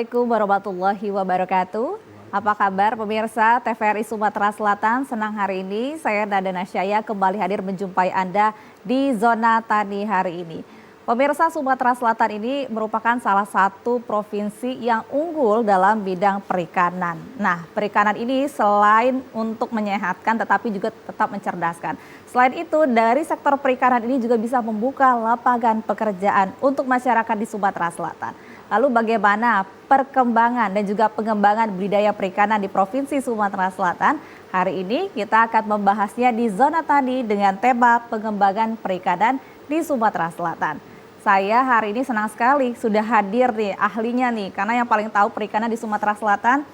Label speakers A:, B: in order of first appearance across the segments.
A: Assalamualaikum warahmatullahi wabarakatuh. Apa kabar pemirsa TVRI Sumatera Selatan? Senang hari ini saya Nada Nasyaya kembali hadir menjumpai Anda di Zona Tani hari ini. Pemirsa, Sumatera Selatan ini merupakan salah satu provinsi yang unggul dalam bidang perikanan. Nah, perikanan ini selain untuk menyehatkan tetapi juga tetap mencerdaskan. Selain itu, dari sektor perikanan ini juga bisa membuka lapangan pekerjaan untuk masyarakat di Sumatera Selatan. Lalu bagaimana perkembangan dan juga pengembangan budidaya perikanan di Provinsi Sumatera Selatan? Hari ini kita akan membahasnya di Zona Tani dengan tema pengembangan perikanan di Sumatera Selatan. Saya hari ini senang sekali sudah hadir nih ahlinya nih, karena yang paling tahu perikanan di Sumatera Selatan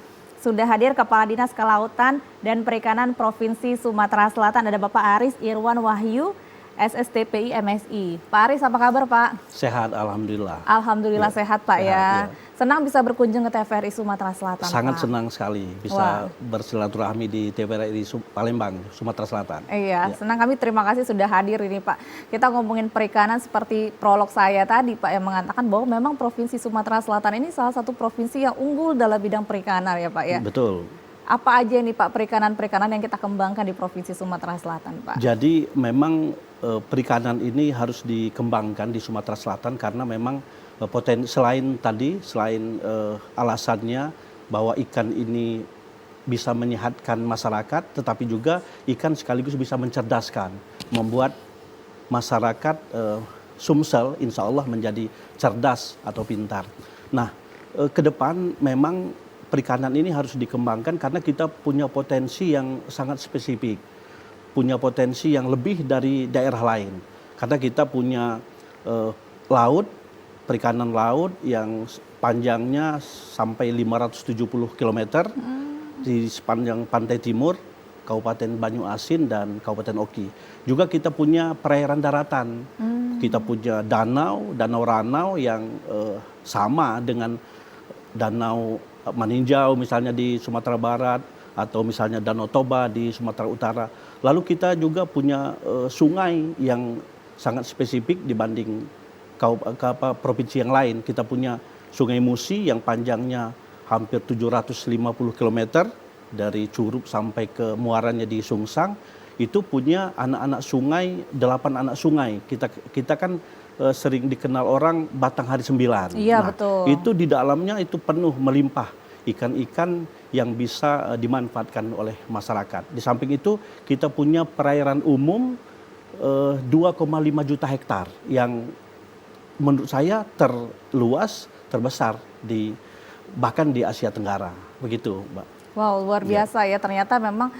A: sudah hadir Kepala Dinas Kelautan dan Perikanan Provinsi Sumatera Selatan, ada Bapak Aris Irwan Wahyu, SSTPI MSI. Pak Aris, apa kabar Pak?
B: Sehat, Alhamdulillah.
A: Alhamdulillah ya. Sehat Pak
B: sehat,
A: ya. Senang bisa berkunjung ke TVRI Sumatera Selatan.
B: Sangat
A: Pak.
B: senang sekali bisa bersilaturahmi di TVRI Palembang, Sumatera Selatan.
A: Iya, senang kami, terima kasih sudah hadir ini Pak. Kita ngomongin perikanan seperti prolog saya tadi Pak yang mengatakan bahwa memang Provinsi Sumatera Selatan ini salah satu provinsi yang unggul dalam bidang perikanan ya Pak ya.
B: Betul.
A: Apa aja nih Pak perikanan-perikanan yang kita kembangkan di Provinsi Sumatera Selatan Pak?
B: Jadi memang perikanan ini harus dikembangkan di Sumatera Selatan karena memang selain alasannya bahwa ikan ini bisa menyehatkan masyarakat, tetapi juga ikan sekaligus bisa mencerdaskan, membuat masyarakat Sumsel insya Allah menjadi cerdas atau pintar. Nah, ke depan memang perikanan ini harus dikembangkan karena kita punya potensi yang sangat spesifik, punya potensi yang lebih dari daerah lain. Karena kita punya laut, perikanan laut yang panjangnya sampai 570 km di sepanjang pantai timur, Kabupaten Banyuasin dan Kabupaten Oki. Juga kita punya perairan daratan, kita punya danau Ranau yang sama dengan danau Maninjau misalnya di Sumatera Barat, atau misalnya Danau Toba di Sumatera Utara. Lalu kita juga punya sungai yang sangat spesifik dibanding provinsi yang lain. Kita punya Sungai Musi yang panjangnya hampir 750 km dari Curup sampai ke muaranya di Sungsang. Itu punya anak-anak sungai, 8 anak sungai. Kita kan sering dikenal orang Batanghari 9.
A: Iya, betul.
B: Itu di dalamnya itu penuh melimpah ikan-ikan yang bisa dimanfaatkan oleh masyarakat. Di samping itu kita punya perairan umum 2,5 juta hektar yang menurut saya terluas, terbesar bahkan di Asia Tenggara. Begitu, Mbak.
A: Wow, luar biasa ya. Ternyata memang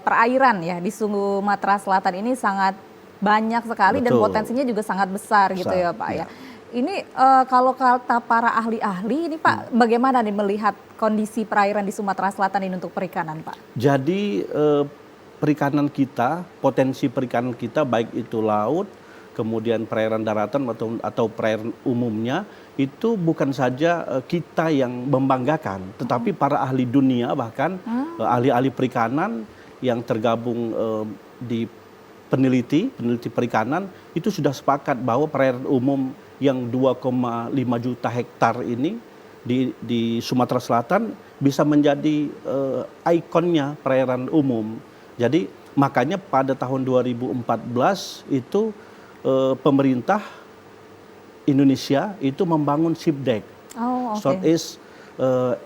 A: perairan ya di Sumatera Selatan ini sangat banyak sekali. Betul. Dan potensinya juga sangat besar gitu ya Pak ya. Ini kalau kata para ahli-ahli ini Pak, bagaimana nih melihat kondisi perairan di Sumatera Selatan ini untuk perikanan Pak?
B: Jadi perikanan kita, potensi perikanan kita baik itu laut, kemudian perairan daratan atau perairan umumnya, itu bukan saja kita yang membanggakan, tetapi para ahli dunia bahkan ahli-ahli perikanan yang tergabung di peneliti perikanan itu sudah sepakat bahwa perairan umum yang 2,5 juta hektar ini di Sumatera Selatan bisa menjadi ikonnya perairan umum. Jadi makanya pada tahun 2014 itu pemerintah Indonesia itu membangun SIPDEC, Southeast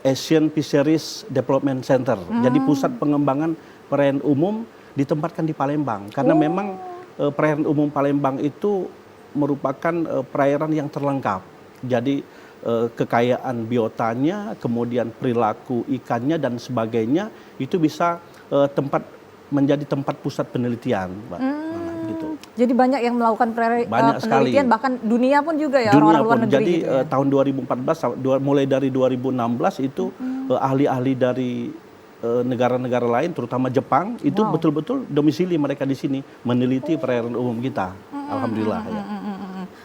B: Asian Fisheries Development Center. Jadi pusat pengembangan perairan umum ditempatkan di Palembang karena memang perairan umum Palembang itu merupakan perairan yang terlengkap. Jadi kekayaan biotanya, kemudian perilaku ikannya dan sebagainya itu bisa menjadi tempat pusat penelitian, Mbak. Gitu.
A: Jadi banyak yang melakukan penelitian, bahkan dunia pun juga ya, orang-orang luar negeri.
B: Jadi
A: gitu ya?
B: Tahun 2014 mulai dari 2016 itu ahli-ahli dari negara-negara lain, terutama Jepang, itu betul-betul domisili mereka di sini meneliti perairan umum kita. Alhamdulillah ya.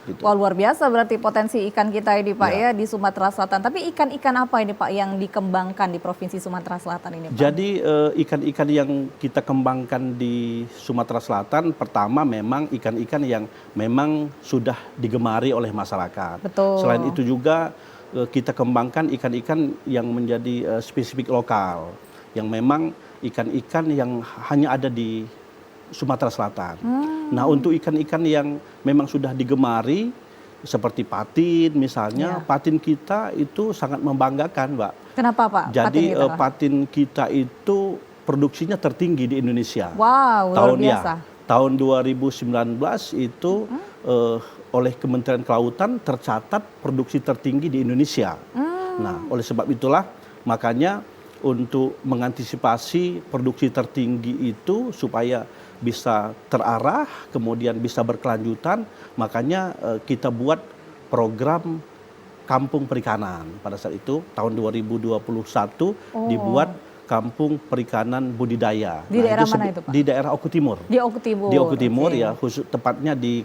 A: Gitu. Wah, luar biasa berarti potensi ikan kita ini Pak ya di Sumatera Selatan. Tapi ikan-ikan apa ini Pak yang dikembangkan di Provinsi Sumatera Selatan ini Pak?
B: Jadi ikan-ikan yang kita kembangkan di Sumatera Selatan pertama memang ikan-ikan yang memang sudah digemari oleh masyarakat.
A: Betul.
B: Selain itu juga kita kembangkan ikan-ikan yang menjadi spesifik lokal, yang memang ikan-ikan yang hanya ada di Sumatera Selatan. Nah, untuk ikan-ikan yang memang sudah digemari seperti patin misalnya, patin kita itu sangat membanggakan, Mbak.
A: Kenapa Pak?
B: Jadi
A: Patin kita?
B: patin kita itu produksinya tertinggi di Indonesia.
A: Wow, luar biasa.
B: Tahun 2019 itu oleh Kementerian Kelautan tercatat produksi tertinggi di Indonesia. Nah, oleh sebab itulah makanya untuk mengantisipasi produksi tertinggi itu supaya bisa terarah, kemudian bisa berkelanjutan, makanya kita buat program Kampung Perikanan. Pada saat itu tahun 2021 dibuat Kampung Perikanan Budidaya.
A: Di daerah mana itu Pak?
B: Di daerah Oku Timur.
A: Di Oku Timur.
B: Di Oku Timur ya, khusus tepatnya di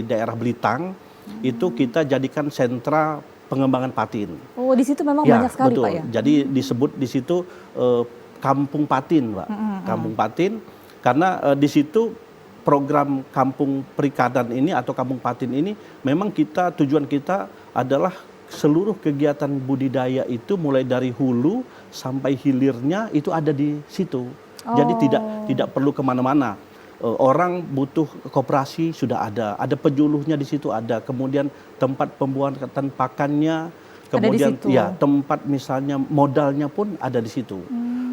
B: daerah Belitang. Itu kita jadikan sentra pengembangan patin.
A: Oh, di situ memang banyak sekali
B: betul.
A: Pak ya?
B: Jadi disebut di situ Kampung Patin, Pak. Kampung Patin, karena di situ program Kampung Perikanan ini atau Kampung Patin ini memang tujuan kita adalah seluruh kegiatan budidaya itu mulai dari hulu sampai hilirnya itu ada di situ. Jadi tidak perlu kemana-mana. Orang butuh koperasi sudah ada penjuluhnya di situ ada, kemudian tempat pembuatan pakannya, kemudian ya tempat misalnya modalnya pun ada di situ.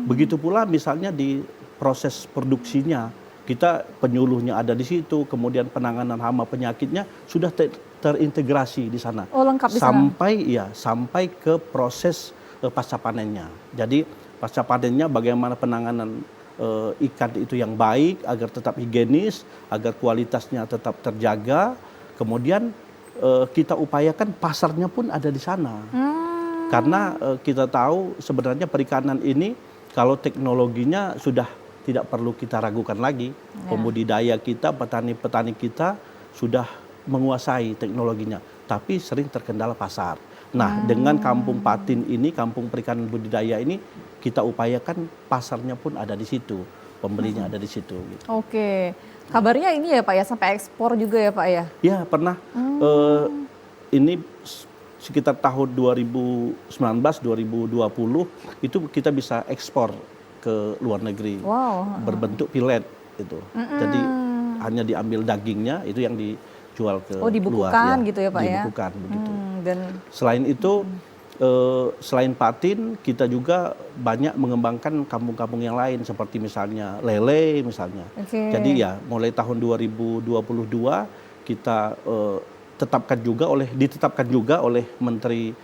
B: Begitu pula misalnya di proses produksinya, kita penyuluhnya ada di situ, kemudian penanganan hama penyakitnya sudah terintegrasi di sana.
A: Oh, lengkap di sana.
B: Sampai ke proses pasca panennya. Jadi pasca panennya bagaimana penanganan ikan itu yang baik agar tetap higienis, agar kualitasnya tetap terjaga. Kemudian kita upayakan pasarnya pun ada di sana. Karena kita tahu sebenarnya perikanan ini kalau teknologinya sudah tidak perlu kita ragukan lagi. Pembudidaya kita, petani-petani kita sudah menguasai teknologinya, tapi sering terkendala pasar. Nah, dengan Kampung Patin ini, Kampung Perikanan Budidaya ini, kita upayakan pasarnya pun ada di situ, pembelinya ada di situ. Gitu.
A: Oke, kabarnya ini ya Pak ya, sampai ekspor juga ya Pak ya?
B: Ya, pernah. Ini sekitar tahun 2019-2020, itu kita bisa ekspor ke luar negeri.
A: Wow.
B: Berbentuk pilet itu. Jadi hanya diambil dagingnya, itu yang dijual ke
A: dibekukan
B: luar.
A: Gitu ya Pak ya?
B: Dibekukan begitu.
A: Dan
B: selain itu, selain patin, kita juga banyak mengembangkan kampung-kampung yang lain seperti misalnya lele misalnya. Jadi ya mulai tahun 2022 kita ditetapkan juga oleh Menteri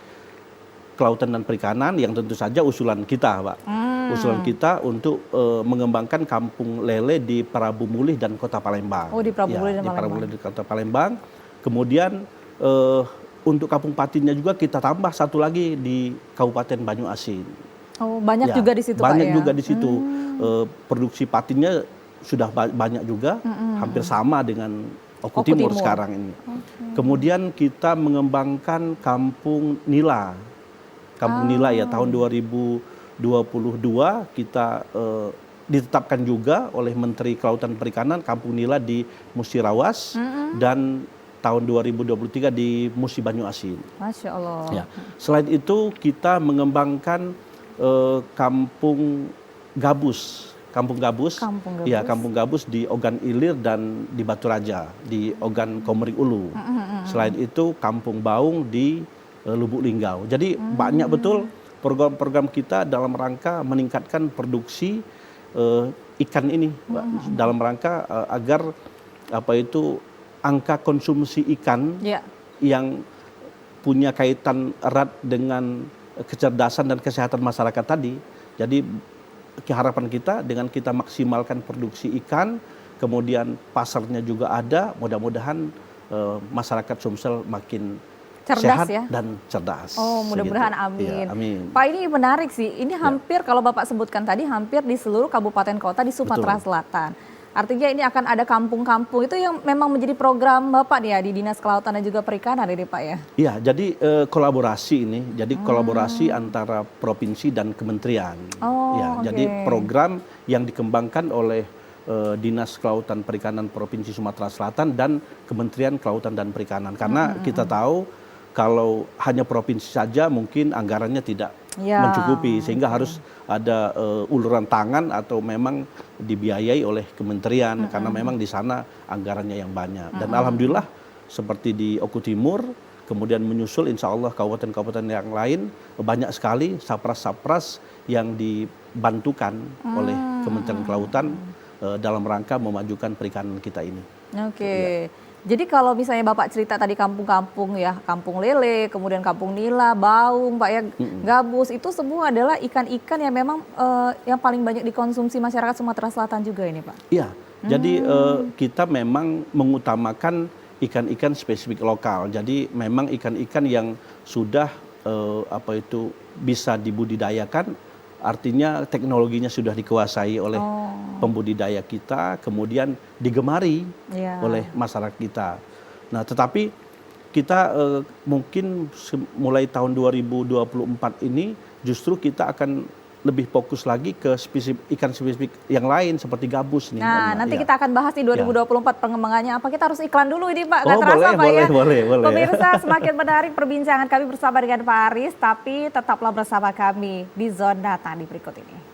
B: Kelautan dan Perikanan yang tentu saja usulan kita, Pak. Usulan kita untuk mengembangkan kampung lele di Prabu Mulih dan Kota Palembang.
A: Oh, di Prabu Mulih dan
B: di
A: Palembang.
B: Prabu Mulih dan Kota Palembang. Kemudian untuk kampung patinnya juga kita tambah satu lagi di Kabupaten Banyuasin.
A: Oh, banyak juga di situ Pak ya?
B: Banyak juga di situ. Produksi patinnya sudah banyak juga, hampir sama dengan Oku Timur sekarang ini. Kemudian kita mengembangkan Kampung Nila. Kampung Nila ya, tahun 2022 kita ditetapkan juga oleh Menteri Kelautan Perikanan Kampung Nila di Musirawas dan tahun 2023 di Musi Banyuasin.
A: Masya Allah.
B: Ya. Selain itu kita mengembangkan Kampung Gabus. Kampung Gabus. Ya, Kampung Gabus di Ogan Ilir dan di Batu Raja, di Ogan Komering Ulu. Selain itu Kampung Baung di Lubuk Linggau. Jadi banyak betul program-program kita dalam rangka meningkatkan produksi ikan ini, dalam rangka agar angka konsumsi ikan yang punya kaitan erat dengan kecerdasan dan kesehatan masyarakat tadi. Jadi harapan kita dengan kita maksimalkan produksi ikan, kemudian pasarnya juga ada, mudah-mudahan masyarakat Sumsel makin sehat dan cerdas.
A: Oh, mudah-mudahan amin.
B: Ya, amin.
A: Pak, ini menarik sih. Ini hampir kalau Bapak sebutkan tadi hampir di seluruh kabupaten kota di Sumatera Selatan. Artinya ini akan ada kampung-kampung itu yang memang menjadi program Bapak nih ya di Dinas Kelautan dan juga Perikanan ini Pak ya? Iya,
B: jadi kolaborasi ini, jadi kolaborasi antara provinsi dan kementerian. Jadi program yang dikembangkan oleh Dinas Kelautan Perikanan Provinsi Sumatera Selatan dan Kementerian Kelautan dan Perikanan. Karena kita tahu kalau hanya provinsi saja mungkin anggarannya tidak mencukupi, sehingga harus ada uluran tangan atau memang dibiayai oleh kementerian karena memang di sana anggarannya yang banyak. Dan alhamdulillah seperti di Oku Timur, kemudian menyusul insya Allah kabupaten-kabupaten yang lain banyak sekali sapras-sapras yang dibantukan oleh Kementerian Kelautan dalam rangka memajukan perikanan kita ini.
A: Oke. Jadi kalau misalnya Bapak cerita tadi kampung-kampung ya, Kampung Lele, kemudian Kampung Nila, Baung, Pak ya, Gabus, itu semua adalah ikan-ikan yang memang yang paling banyak dikonsumsi masyarakat Sumatera Selatan juga ini Pak?
B: Iya, jadi kita memang mengutamakan ikan-ikan spesifik lokal. Jadi memang ikan-ikan yang sudah bisa dibudidayakan, artinya teknologinya sudah dikuasai oleh pembudidaya kita, kemudian digemari oleh masyarakat kita. Nah, tetapi kita mungkin mulai tahun 2024 ini justru kita akan lebih fokus lagi ke ikan spesifik yang lain seperti gabus nih.
A: Nah, nanti kita akan bahas di 2024 pengembangannya apa. Kita harus iklan dulu ini Pak, nggak
B: boleh,
A: terasa Pak ya.
B: Boleh.
A: Pemirsa, semakin menarik perbincangan kami bersama dengan Pak Aris, tapi tetaplah bersama kami di Zona Tani berikut ini.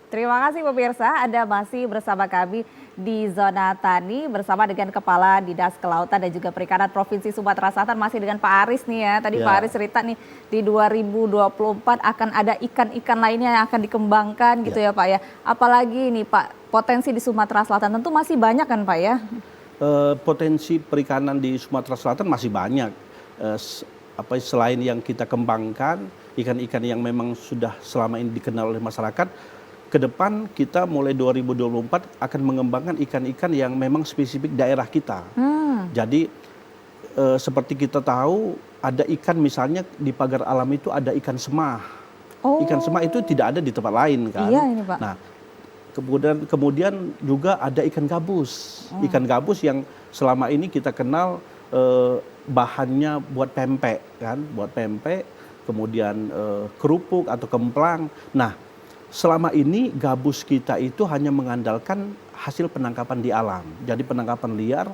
A: Terima kasih pemirsa, Anda masih bersama kami di Zona Tani bersama dengan Kepala Dinas Kelautan dan juga Perikanan Provinsi Sumatera Selatan, masih dengan Pak Aris nih ya. Tadi Pak Aris cerita nih di 2024 akan ada ikan-ikan lainnya yang akan dikembangkan gitu ya Pak ya. Apalagi nih Pak, potensi di Sumatera Selatan tentu masih banyak kan Pak ya?
B: Potensi perikanan di Sumatera Selatan masih banyak. Selain yang kita kembangkan, ikan-ikan yang memang sudah selama ini dikenal oleh masyarakat, ke depan kita mulai 2024 akan mengembangkan ikan-ikan yang memang spesifik daerah kita. Jadi seperti kita tahu ada ikan misalnya di pagar alam itu ada ikan semah. Ikan semah itu tidak ada di tempat lain kan.
A: Iya ini Pak.
B: Nah, kemudian juga ada ikan gabus. Ikan gabus yang selama ini kita kenal bahannya buat pempek kan, buat pempek, kemudian kerupuk atau kemplang. Nah, selama ini gabus kita itu hanya mengandalkan hasil penangkapan di alam. Jadi penangkapan liar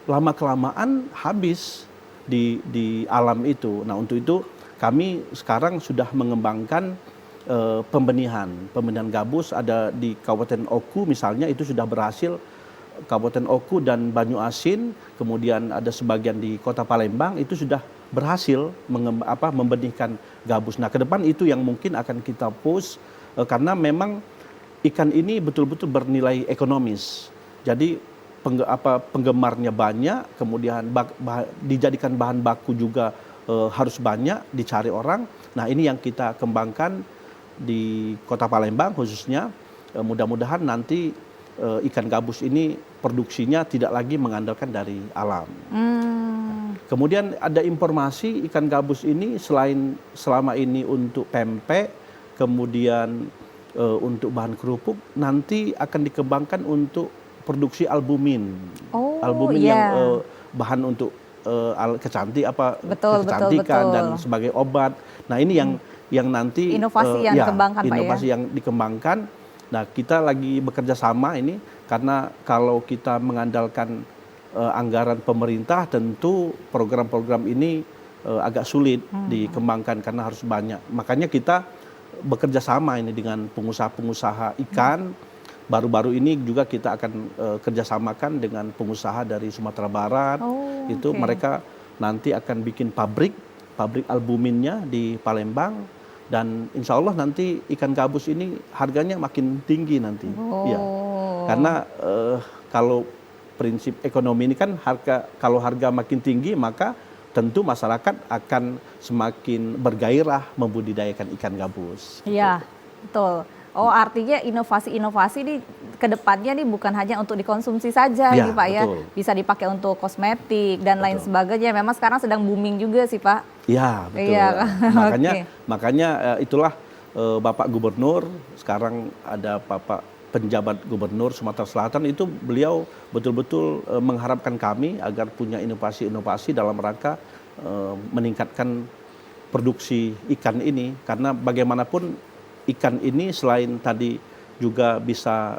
B: lama-kelamaan habis di alam itu. Nah, untuk itu kami sekarang sudah mengembangkan pembenihan gabus. Ada di Kabupaten Oku misalnya, itu sudah berhasil. Kabupaten Oku dan Banyuasin, kemudian ada sebagian di Kota Palembang, itu sudah berhasil membenihkan gabus. Nah, ke depan itu yang mungkin akan kita push, karena memang ikan ini betul-betul bernilai ekonomis. Jadi penggemarnya banyak, kemudian dijadikan bahan baku juga harus banyak dicari orang. Nah, ini yang kita kembangkan di Kota Palembang khususnya. Mudah-mudahan nanti ikan gabus ini produksinya tidak lagi mengandalkan dari alam. Kemudian ada informasi ikan gabus ini selain selama ini untuk pempek, kemudian untuk bahan kerupuk, nanti akan dikembangkan untuk produksi albumin. Albumin yang bahan untuk kecantikan dan sebagai obat. Nah, ini yang nanti
A: inovasi yang dikembangkan Pak ya.
B: Inovasi yang dikembangkan. Nah, kita lagi bekerja sama ini karena kalau kita mengandalkan anggaran pemerintah, tentu program-program ini agak sulit dikembangkan karena harus banyak. Makanya kita bekerja sama ini dengan pengusaha-pengusaha ikan. Baru-baru ini juga kita akan kerjasamakan dengan pengusaha dari Sumatera Barat. Mereka nanti akan bikin pabrik albuminnya di Palembang, dan insya Allah nanti ikan gabus ini harganya makin tinggi nanti. Ya. Karena kalau prinsip ekonomi ini kan kalau harga makin tinggi, maka tentu masyarakat akan semakin bergairah membudidayakan ikan gabus.
A: Iya, betul. Artinya inovasi-inovasi ini ke depannya nih bukan hanya untuk dikonsumsi saja
B: ya,
A: nih Pak ya.
B: Betul.
A: Bisa dipakai untuk kosmetik dan lain sebagainya. Memang sekarang sedang booming juga sih Pak.
B: Iya, betul.
A: Iya.
B: Makanya itulah Bapak Gubernur, sekarang ada Bapak penjabat Gubernur Sumatera Selatan, itu beliau betul-betul mengharapkan kami agar punya inovasi-inovasi dalam rangka meningkatkan produksi ikan ini, karena bagaimanapun ikan ini selain tadi juga bisa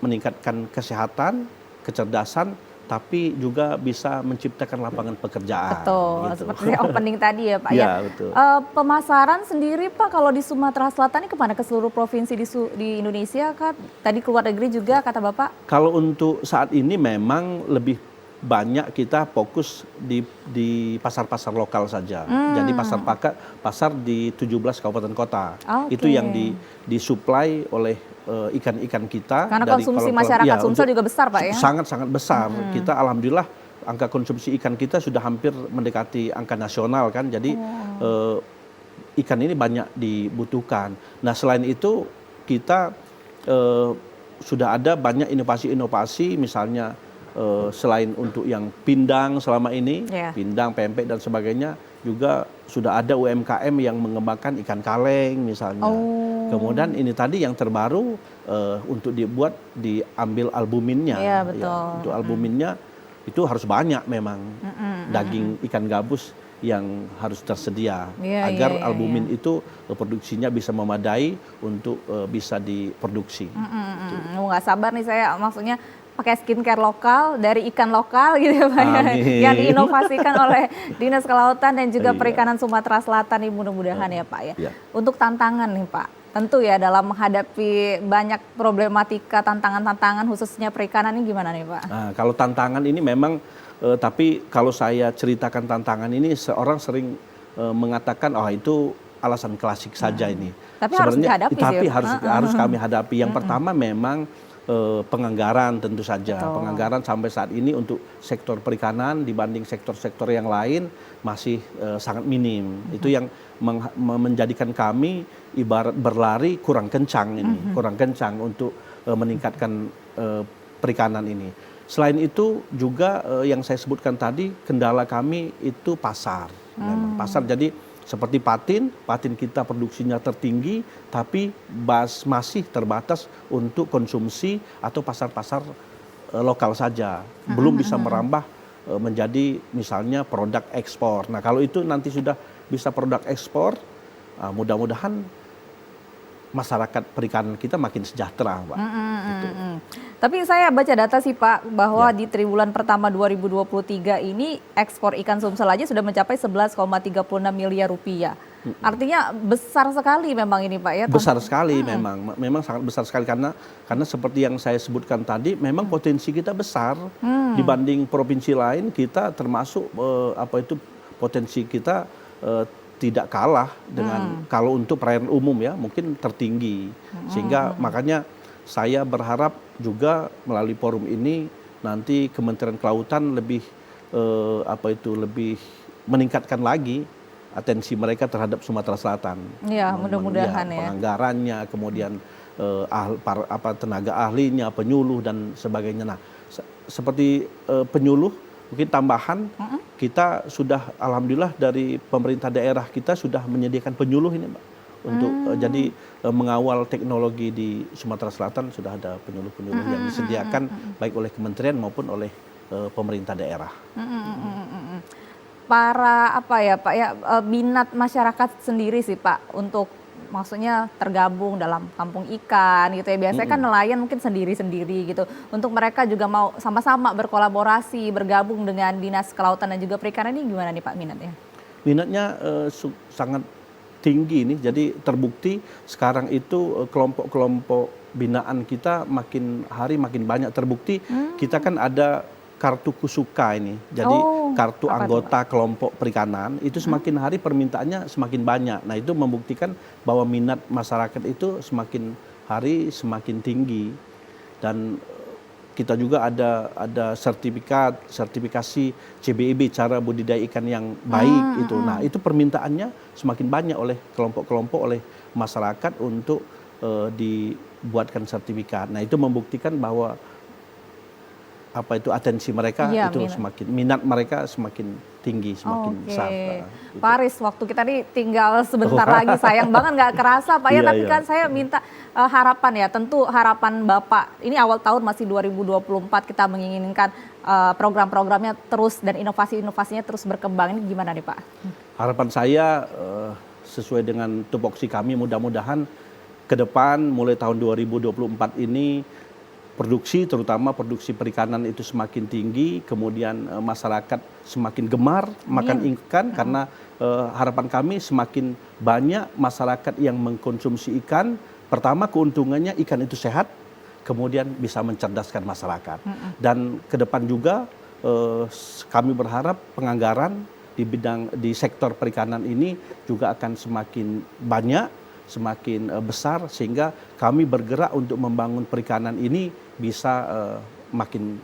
B: meningkatkan kesehatan, kecerdasan, tapi juga bisa menciptakan lapangan pekerjaan.
A: Betul,
B: gitu.
A: seperti opening tadi ya Pak ya.
B: Ya, betul.
A: Pemasaran sendiri Pak kalau di Sumatera Selatan ini kemana? Ke seluruh provinsi di Indonesia Kak? Tadi keluar negeri juga kata Bapak?
B: Kalau untuk saat ini memang lebih banyak kita fokus di pasar-pasar lokal saja. Jadi pasar di 17 kabupaten kota.
A: Oke.
B: Itu yang disuplai oleh ikan-ikan kita.
A: Karena
B: dari
A: konsumsi
B: kolam-kolam.
A: masyarakat
B: Ya,
A: Sumsel juga besar Pak ya?
B: Sangat-sangat besar. Kita alhamdulillah angka konsumsi ikan kita sudah hampir mendekati angka nasional kan. Jadi ikan ini banyak dibutuhkan. Nah selain itu kita sudah ada banyak inovasi-inovasi, misalnya selain untuk yang pindang selama ini, pindang, pempek dan sebagainya, juga sudah ada UMKM yang mengembangkan ikan kaleng misalnya. Kemudian ini tadi yang terbaru untuk diambil albuminnya.
A: Iya, betul.
B: Ya, untuk albuminnya itu harus banyak memang daging ikan gabus yang harus tersedia agar albumin itu produksinya bisa memadai untuk bisa diproduksi.
A: Nggak sabar nih saya, maksudnya pakai skincare lokal dari ikan lokal gitu ya Pak ya, yang diinovasikan oleh Dinas Kelautan dan juga Perikanan Sumatera Selatan ini, mudah-mudahan ya Pak ya. Untuk tantangan nih Pak, tentu ya dalam menghadapi banyak problematika, tantangan-tantangan khususnya perikanan ini gimana nih Pak?
B: Nah, kalau tantangan ini memang, tapi kalau saya ceritakan tantangan ini, seorang sering mengatakan, oh itu alasan klasik saja ini.
A: Tapi harus dihadapi sih.
B: Tapi harus kami hadapi. Yang pertama memang penganggaran tentu saja. Penganggaran sampai saat ini untuk sektor perikanan dibanding sektor-sektor yang lain masih sangat minim. Itu yang menjadikan kami ibarat berlari kurang kencang ini, kurang kencang untuk meningkatkan perikanan ini. Selain itu juga yang saya sebutkan tadi, kendala kami itu pasar. Memang pasar, jadi seperti patin kita produksinya tertinggi, tapi masih terbatas untuk konsumsi atau pasar-pasar lokal saja. Belum bisa merambah menjadi misalnya produk ekspor. Nah kalau itu nanti sudah bisa produk ekspor, mudah-mudahan masyarakat perikanan kita makin sejahtera, Pak. Gitu.
A: Tapi saya baca data sih Pak, bahwa di triwulan pertama 2023 ini ekspor ikan Sumsel aja sudah mencapai 11,36 miliar rupiah. Artinya besar sekali memang ini Pak ya.
B: Besar sekali memang sangat besar sekali, karena seperti yang saya sebutkan tadi, memang potensi kita besar dibanding provinsi lain. Kita termasuk potensi kita tidak kalah dengan kalau untuk perairan umum ya, mungkin tertinggi. Sehingga makanya saya berharap juga melalui forum ini nanti Kementerian Kelautan lebih lebih meningkatkan lagi atensi mereka terhadap Sumatera Selatan.
A: Iya, mudah-mudahan ya.
B: Penganggarannya, kemudian tenaga ahlinya, penyuluh dan sebagainya. Nah, seperti penyuluh mungkin tambahan, kita sudah alhamdulillah dari pemerintah daerah kita sudah menyediakan penyuluh ini, Mbak. Untuk jadi mengawal teknologi di Sumatera Selatan sudah ada penyuluh-penyuluh yang disediakan baik oleh kementerian maupun oleh pemerintah daerah.
A: Para Pak ya, minat masyarakat sendiri sih Pak untuk maksudnya tergabung dalam kampung ikan gitu ya. Biasanya kan nelayan mungkin sendiri-sendiri gitu. Untuk mereka juga mau sama-sama berkolaborasi, bergabung dengan Dinas Kelautan dan juga Perikanan, ini gimana nih Pak minatnya?
B: Minatnya sangat tinggi nih. Jadi terbukti sekarang itu kelompok-kelompok binaan kita makin hari makin banyak. Terbukti kita kan ada kartu kusuka ini. Jadi kartu anggota kelompok perikanan itu semakin hari permintaannya semakin banyak. Nah itu membuktikan bahwa minat masyarakat itu semakin hari semakin tinggi. Dan kita juga ada sertifikasi CBIB, cara budidaya ikan yang baik itu. Nah itu permintaannya semakin banyak oleh kelompok-kelompok, oleh masyarakat untuk dibuatkan sertifikat. Nah itu membuktikan bahwa apa itu atensi mereka
A: Iya,
B: itu semakin minat mereka semakin tinggi, semakin besar. Gitu.
A: Pak Aris, waktu kita nih tinggal sebentar lagi, sayang banget nggak kerasa Pak ya,
B: Iya,
A: tapi
B: iya.
A: kan saya minta harapan ya, tentu harapan Bapak, ini awal tahun masih 2024 kita menginginkan program-programnya terus dan inovasi-inovasinya terus berkembang, ini gimana nih Pak?
B: Harapan saya sesuai dengan tupoksi kami, mudah-mudahan ke depan mulai tahun 2024 ini produksi, terutama produksi perikanan itu semakin tinggi, kemudian masyarakat semakin gemar makan ikan karena harapan kami semakin banyak masyarakat yang mengkonsumsi ikan. Pertama keuntungannya ikan itu sehat, kemudian bisa mencerdaskan masyarakat. Dan ke depan juga kami berharap penganggaran di sektor perikanan ini juga akan semakin banyak, semakin besar, sehingga kami bergerak untuk membangun perikanan ini bisa makin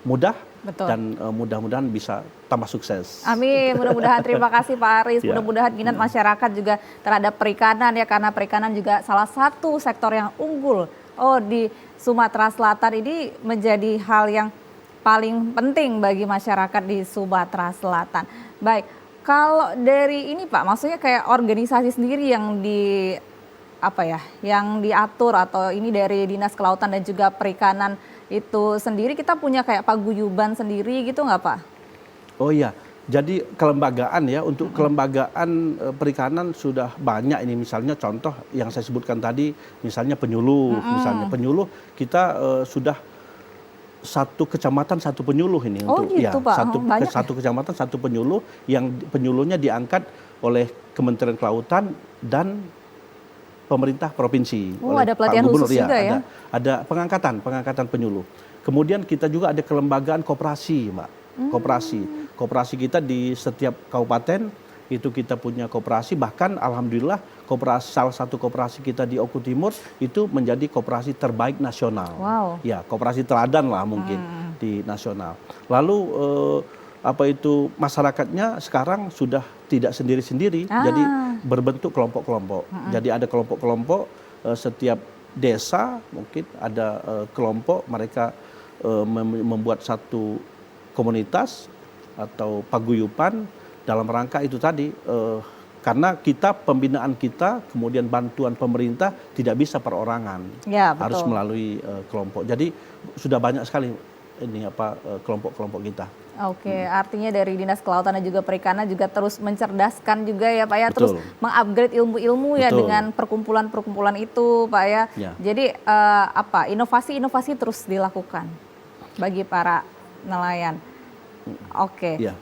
B: mudah.
A: Betul.
B: Dan mudah-mudahan bisa tambah sukses.
A: Amin, mudah-mudahan. Terima kasih Pak Aris. Mudah-mudahan minat masyarakat juga terhadap perikanan ya, karena perikanan juga salah satu sektor yang unggul. Di Sumatera Selatan ini menjadi hal yang paling penting bagi masyarakat di Sumatera Selatan. Baik, kalau dari ini Pak, maksudnya kayak organisasi sendiri yang yang diatur atau ini dari Dinas Kelautan dan juga Perikanan itu sendiri, kita punya kayak paguyuban sendiri gitu nggak Pak?
B: Oh iya, jadi kelembagaan ya, untuk kelembagaan perikanan sudah banyak ini, misalnya contoh yang saya sebutkan tadi, misalnya penyuluh, kita sudah satu kecamatan satu penyuluh ini
A: Gitu, Pak.
B: satu kecamatan satu penyuluh, yang penyuluhnya diangkat oleh Kementerian Kelautan dan pemerintah provinsi. Oleh
A: ada pelatihan
B: Pak Gubernur,
A: khusus juga ya?
B: Ada pengangkatan penyuluh. Kemudian kita juga ada kelembagaan koperasi, Mbak. Koperasi kita di setiap kabupaten itu kita punya koperasi, bahkan alhamdulillah salah satu koperasi kita di Oku Timur itu menjadi koperasi terbaik nasional.
A: Wow.
B: Ya, koperasi teladan lah mungkin di nasional. Lalu masyarakatnya sekarang sudah tidak sendiri-sendiri, jadi berbentuk kelompok-kelompok. Jadi ada kelompok-kelompok, setiap desa mungkin ada kelompok, mereka membuat satu komunitas atau paguyuban dalam rangka itu tadi, karena pembinaan kita, kemudian bantuan pemerintah tidak bisa perorangan,
A: Ya,
B: harus
A: betul.
B: melalui kelompok. Jadi sudah banyak sekali ini kelompok-kelompok kita.
A: Oke, artinya dari Dinas Kelautan dan juga Perikanan juga terus mencerdaskan juga ya Pak ya,
B: Betul.
A: terus mengupgrade ilmu-ilmu ya
B: Betul.
A: dengan perkumpulan-perkumpulan itu Pak ya.
B: Ya.
A: Jadi inovasi-inovasi terus dilakukan bagi para nelayan. Oke.
B: Ya.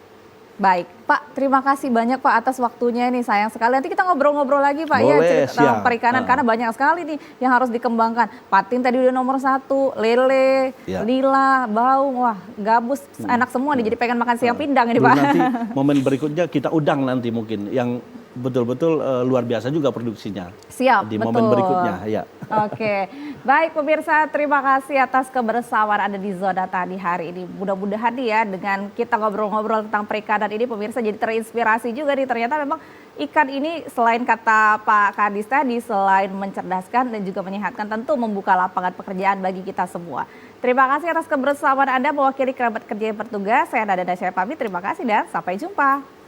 A: Baik, Pak, terima kasih banyak Pak atas waktunya ini, sayang sekali. Nanti kita ngobrol-ngobrol lagi Pak ya,
B: Boleh,
A: cerita tentang
B: siap.
A: perikanan, karena banyak sekali nih yang harus dikembangkan. Patin tadi udah nomor 1, lele,
B: Ya.
A: lila, baung, wah gabus, enak semua nih, jadi pengen makan siang pindang ini
B: Belum,
A: Pak.
B: nanti momen berikutnya kita udang nanti mungkin, yang betul-betul luar biasa juga produksinya.
A: Siap,
B: Di
A: betul.
B: momen berikutnya, ya.
A: Oke, baik pemirsa, terima kasih atas kebersamaan Anda di Zona Tani hari ini. Mudah-mudahan nih ya, dengan kita ngobrol-ngobrol tentang perikanan ini, pemirsa jadi terinspirasi juga nih. Ternyata memang ikan ini selain kata Pak Kadis tadi, selain mencerdaskan dan juga menyehatkan, tentu membuka lapangan pekerjaan bagi kita semua. Terima kasih atas kebersamaan Anda mewakili kerabat kerja yang bertugas. Saya Nada Nasya pamit, terima kasih dan sampai jumpa.